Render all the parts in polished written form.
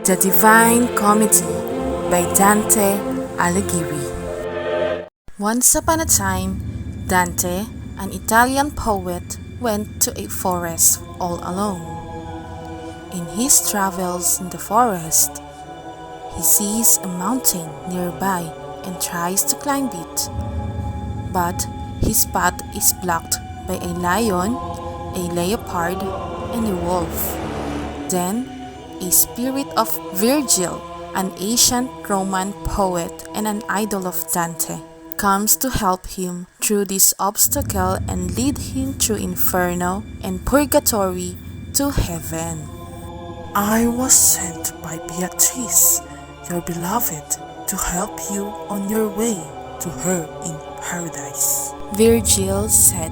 The Divine Comedy by Dante Alighieri. Once upon a time, Dante, an Italian poet, went to a forest all alone. In his travels in the forest, he sees a mountain nearby and tries to climb it. But his path is blocked by a lion, a leopard, and a wolf. Then, a spirit of Virgil, an ancient Roman poet and an idol of Dante, comes to help him through this obstacle and lead him through Inferno and Purgatory to heaven. I was sent by Beatrice, your beloved, to help you on your way to her in paradise. Virgil said.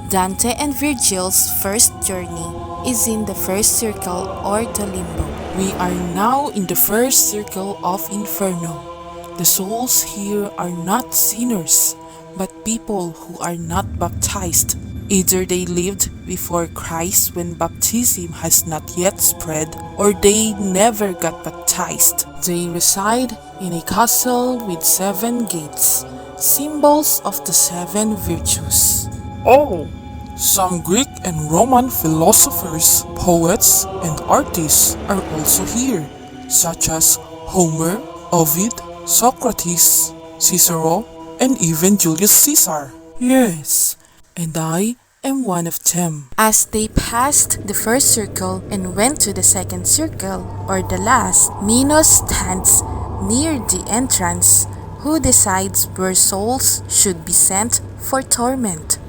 Dante and Virgil's first journey is in the first circle or the limbo. We are now in the first circle of Inferno. The souls here are not sinners, but people who are not baptized. Either they lived before Christ when baptism has not yet spread, or they never got baptized. They reside in a castle with 7 gates, symbols of the 7 virtues. Oh! Some Greek and Roman philosophers, poets, and artists are also here, such as Homer, Ovid, Socrates, Cicero, and even Julius Caesar. Yes, and I am one of them. As they passed the first circle and went to the second circle, or the last, Minos stands near the entrance, who decides where souls should be sent for torment.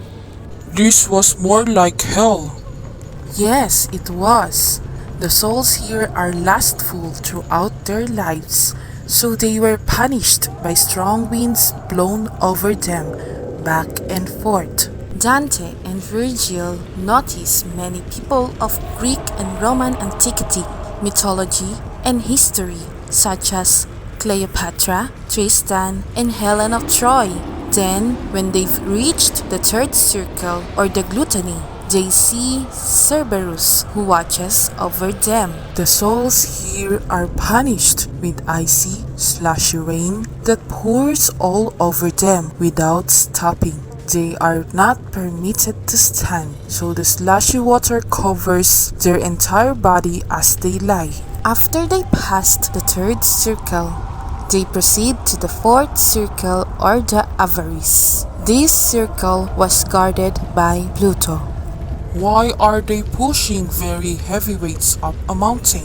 This was more like hell. Yes, it was. The souls here are lustful throughout their lives, so they were punished by strong winds blown over them back and forth. Dante and Virgil notice many people of Greek and Roman antiquity, mythology, and history, such as Cleopatra, Tristan, and Helen of Troy. Then, when they've reached the third circle, or the gluttony, they see Cerberus, who watches over them. The souls here are punished with icy, slushy rain that pours all over them without stopping. They are not permitted to stand, so the slushy water covers their entire body as they lie. After they passed the third circle, they proceed to the fourth circle, or the avarice. This circle was guarded by Pluto. Why are they pushing very heavy weights up a mountain?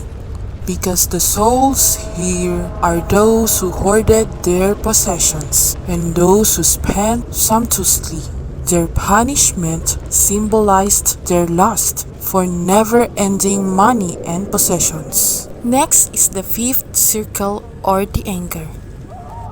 Because the souls here are those who hoarded their possessions and those who spent sumptuously. Their punishment symbolized their lust for never-ending money and possessions. Next is the fifth circle, or the anger.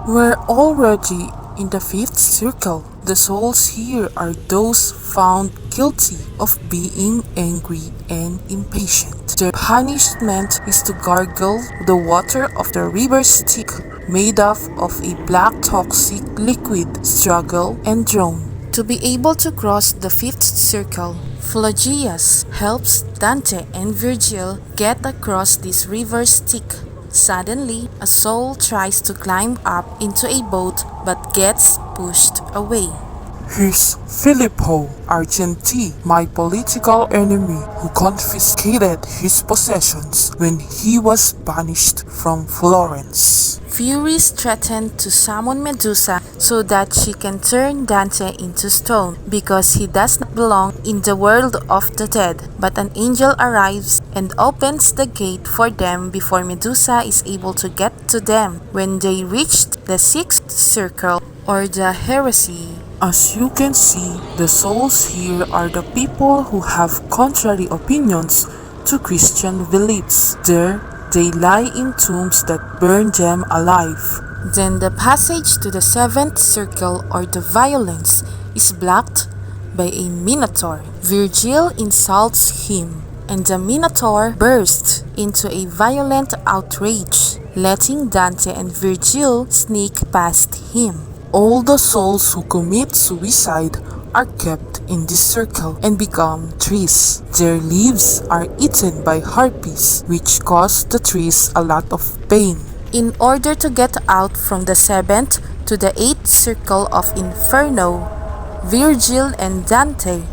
We're already in the 5th circle. The souls here are those found guilty of being angry and impatient. Their punishment is to gargle the water of the river Styx, made up of a black toxic liquid, struggle, and drown. To be able to cross the fifth circle, Pelagius helps Dante and Virgil get across this river Styx. Suddenly, a soul tries to climb up into a boat but gets pushed away. Here's Filippo Argenti, my political enemy, who confiscated his possessions when he was banished from Florence. Furies threaten to summon Medusa so that she can turn Dante into stone because he does not belong in the world of the dead. But an angel arrives and opens the gate for them before Medusa is able to get to them. When they reached the 6th circle, or the heresy, as you can see, the souls here are the people who have contrary opinions to Christian beliefs. There, they lie in tombs that burn them alive. Then the passage to the 7th circle, or the violence, is blocked by a minotaur. Virgil insults him, and the minotaur bursts into a violent outrage, letting Dante and Virgil sneak past him. All the souls who commit suicide are kept in this circle and become trees. Their leaves are eaten by harpies, which cause the trees a lot of pain. In order to get out from the seventh to the eighth circle of Inferno, Virgil and Dante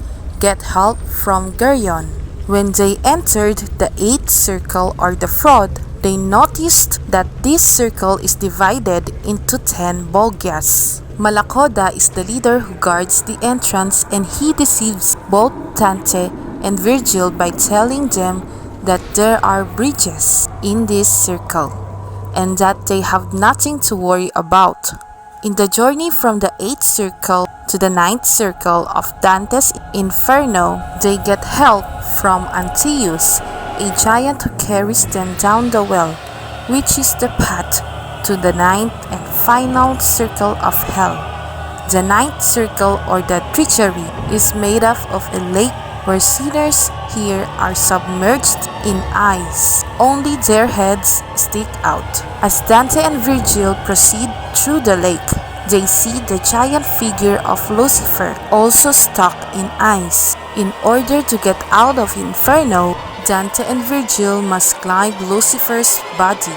get help from Geryon. When they entered the eighth circle or the fraud, they noticed that this circle is divided into 10 bogias. Malacoda is the leader who guards the entrance, and he deceives both Dante and Virgil by telling them that there are bridges in this circle and that they have nothing to worry about. In the journey from the 8th circle to the 9th circle of Dante's Inferno, they get help from Antaeus, a giant who carries them down the well, which is the path to the 9th and final circle of hell. The 9th circle, or the treachery, is made up of a lake where sinners here are submerged in ice. Only their heads stick out. As Dante and Virgil proceed through the lake, they see the giant figure of Lucifer, also stuck in ice. In order to get out of Inferno, Dante and Virgil must climb Lucifer's body.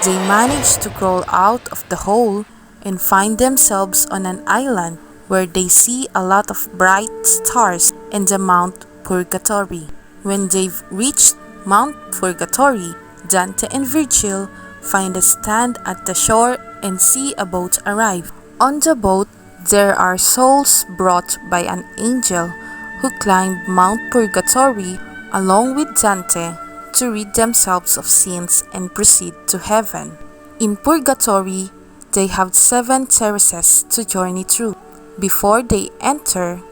They manage to crawl out of the hole and find themselves on an island where they see a lot of bright stars and the Mount Purgatory. When they've reached Mount Purgatory, Dante and Virgil find a stand at the shore and see a boat arrive. On the boat, there are souls brought by an angel who climbed Mount Purgatory along with Dante to rid themselves of sins and proceed to heaven. In Purgatory, they have 7 terraces to journey through. Before they enter,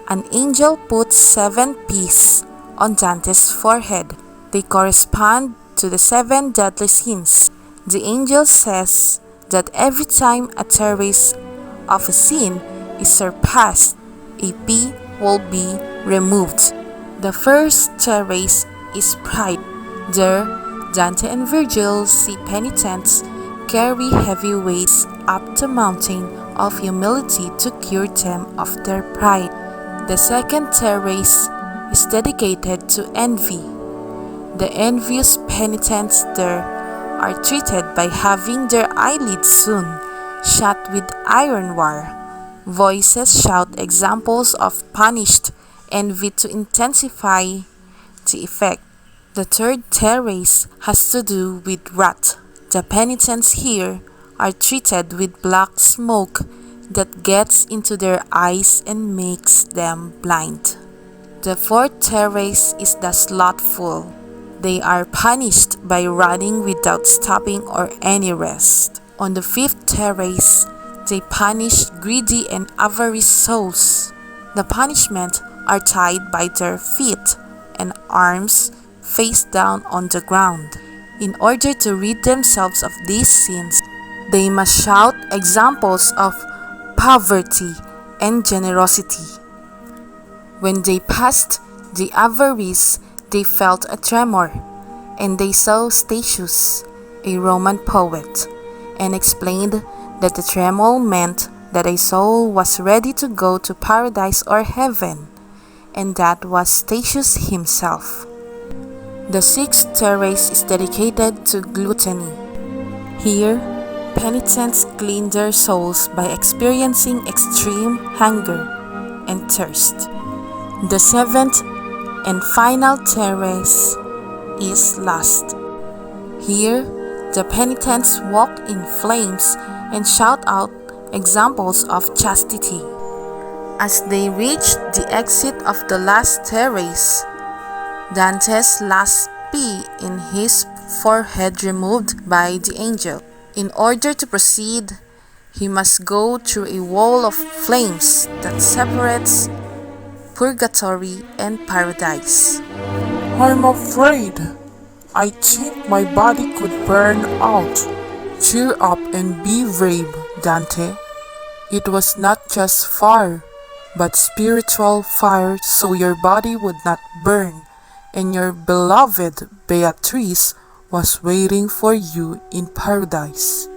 an angel puts 7 peas on Dante's forehead. They correspond to the 7 deadly sins. The angel says that every time a terrace of a sin is surpassed, a pea will be removed. The first terrace is pride. There, Dante and Virgil see penitents carry heavy weights up the mountain of humility to cure them of their pride. The second terrace is dedicated to envy. The envious penitents there are treated by having their eyelids sewn shut with iron wire. Voices shout examples of punished envy to intensify the effect. The third terrace has to do with wrath. The penitents here are treated with black smoke that gets into their eyes and makes them blind. The fourth terrace is the slothful. They are punished by running without stopping or any rest. On the fifth terrace, they punish greedy and avarice souls. The punishment are tied by their feet and arms face down on the ground. In order to rid themselves of these sins, they must shout examples of poverty and generosity. When they passed the avarice, they felt a tremor, and they saw Statius, a Roman poet, and explained that the tremor meant that a soul was ready to go to paradise or heaven, and that was Statius himself. The sixth terrace is dedicated to gluttony. Here, penitents clean their souls by experiencing extreme hunger and thirst. The seventh and final terrace is lust. Here, the penitents walk in flames and shout out examples of chastity. As they reach the exit of the last terrace, Dante's last pea in his forehead removed by the angel. In order to proceed, he must go through a wall of flames that separates Purgatory and Paradise. I'm afraid. I think my body could burn out. Cheer up and be brave, Dante. It was not just fire, but spiritual fire, so your body would not burn, and your beloved Beatrice was waiting for you in paradise.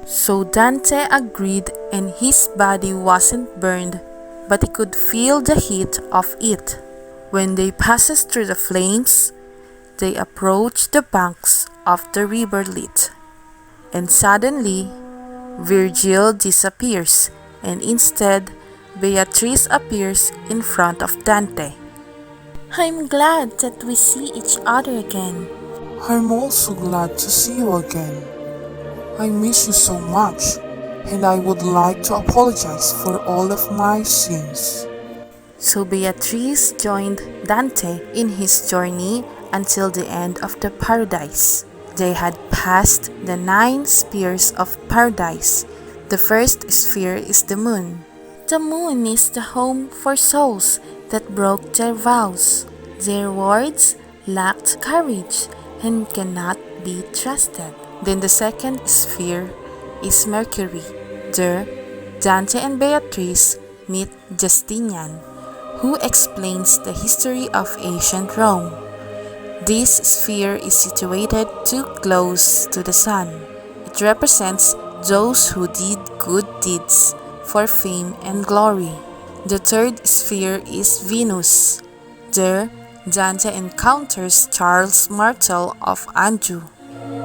So Dante agreed, and his body wasn't burned, but he could feel the heat of it. When they passes through the flames, they approach the banks of the river Lit. And suddenly, Virgil disappears, and instead, Beatrice appears in front of Dante. I'm glad that we see each other again. I'm also glad to see you again. I miss you so much, and I would like to apologize for all of my sins. So Beatrice joined Dante in his journey until the end of the paradise. They had passed the 9 spheres of paradise. The first sphere is the moon. The moon is the home for souls that broke their vows. Their words lacked courage and cannot be trusted. Then the second sphere is Mercury. There, Dante and Beatrice meet Justinian, who explains the history of ancient Rome. This sphere is situated too close to the sun. It represents those who did good deeds for fame and glory. The third sphere is Venus. There, Dante encounters Charles Martel of Anjou.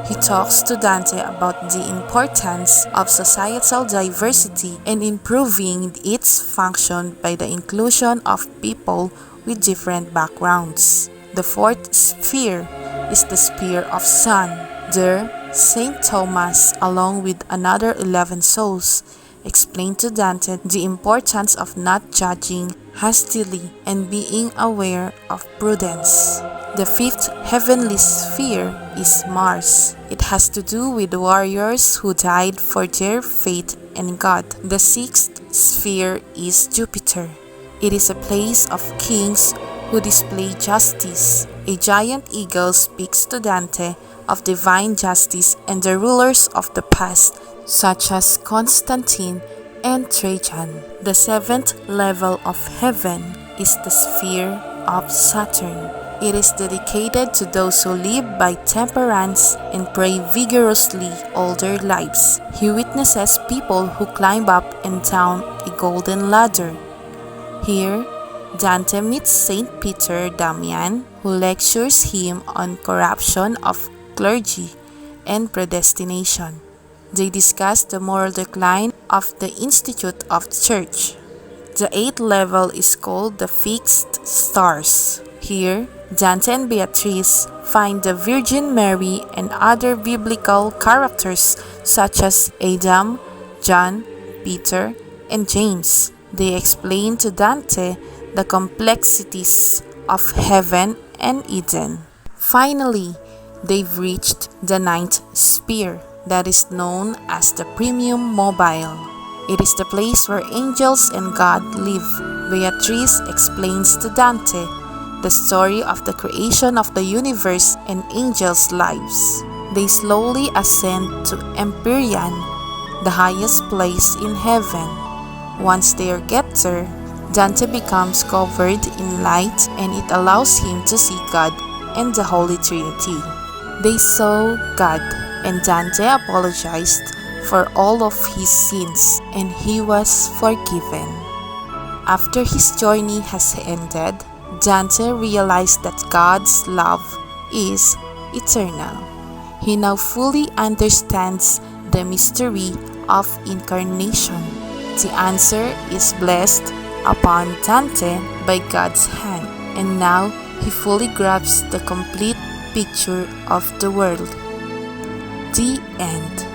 He talks to Dante about the importance of societal diversity and improving its function by the inclusion of people with different backgrounds. The fourth sphere is the sphere of Sun. There, Saint Thomas, along with another 11 souls, explain to Dante the importance of not judging hastily and being aware of prudence. The fifth heavenly sphere is Mars. It has to do with warriors who died for their faith in God. The sixth sphere is Jupiter. It is a place of kings who display justice. A giant eagle speaks to Dante of divine justice and the rulers of the past, such as Constantine and Trajan. The seventh level of heaven is the sphere of Saturn. It is dedicated to those who live by temperance and pray vigorously all their lives. He witnesses people who climb up and down a golden ladder. Here, Dante meets Saint Peter Damian, who lectures him on corruption of clergy and predestination. They discuss the moral decline of the Institute of the Church. The eighth level is called the Fixed Stars. Here, Dante and Beatrice find the Virgin Mary and other biblical characters such as Adam, John, Peter, and James. They explain to Dante the complexities of heaven and Eden. Finally, they've reached the ninth sphere, that is known as the Premium Mobile. It is the place where angels and God live. Beatrice explains to Dante the story of the creation of the universe and angels' lives. They slowly ascend to Empyrean, the highest place in heaven. Once they get there, Dante becomes covered in light and it allows him to see God and the Holy Trinity. They saw God, and Dante apologized for all of his sins, and he was forgiven. After his journey has ended, Dante realized that God's love is eternal. He now fully understands the mystery of incarnation. The answer is blessed upon Dante by God's hand, and now he fully grasps the complete picture of the world. The end.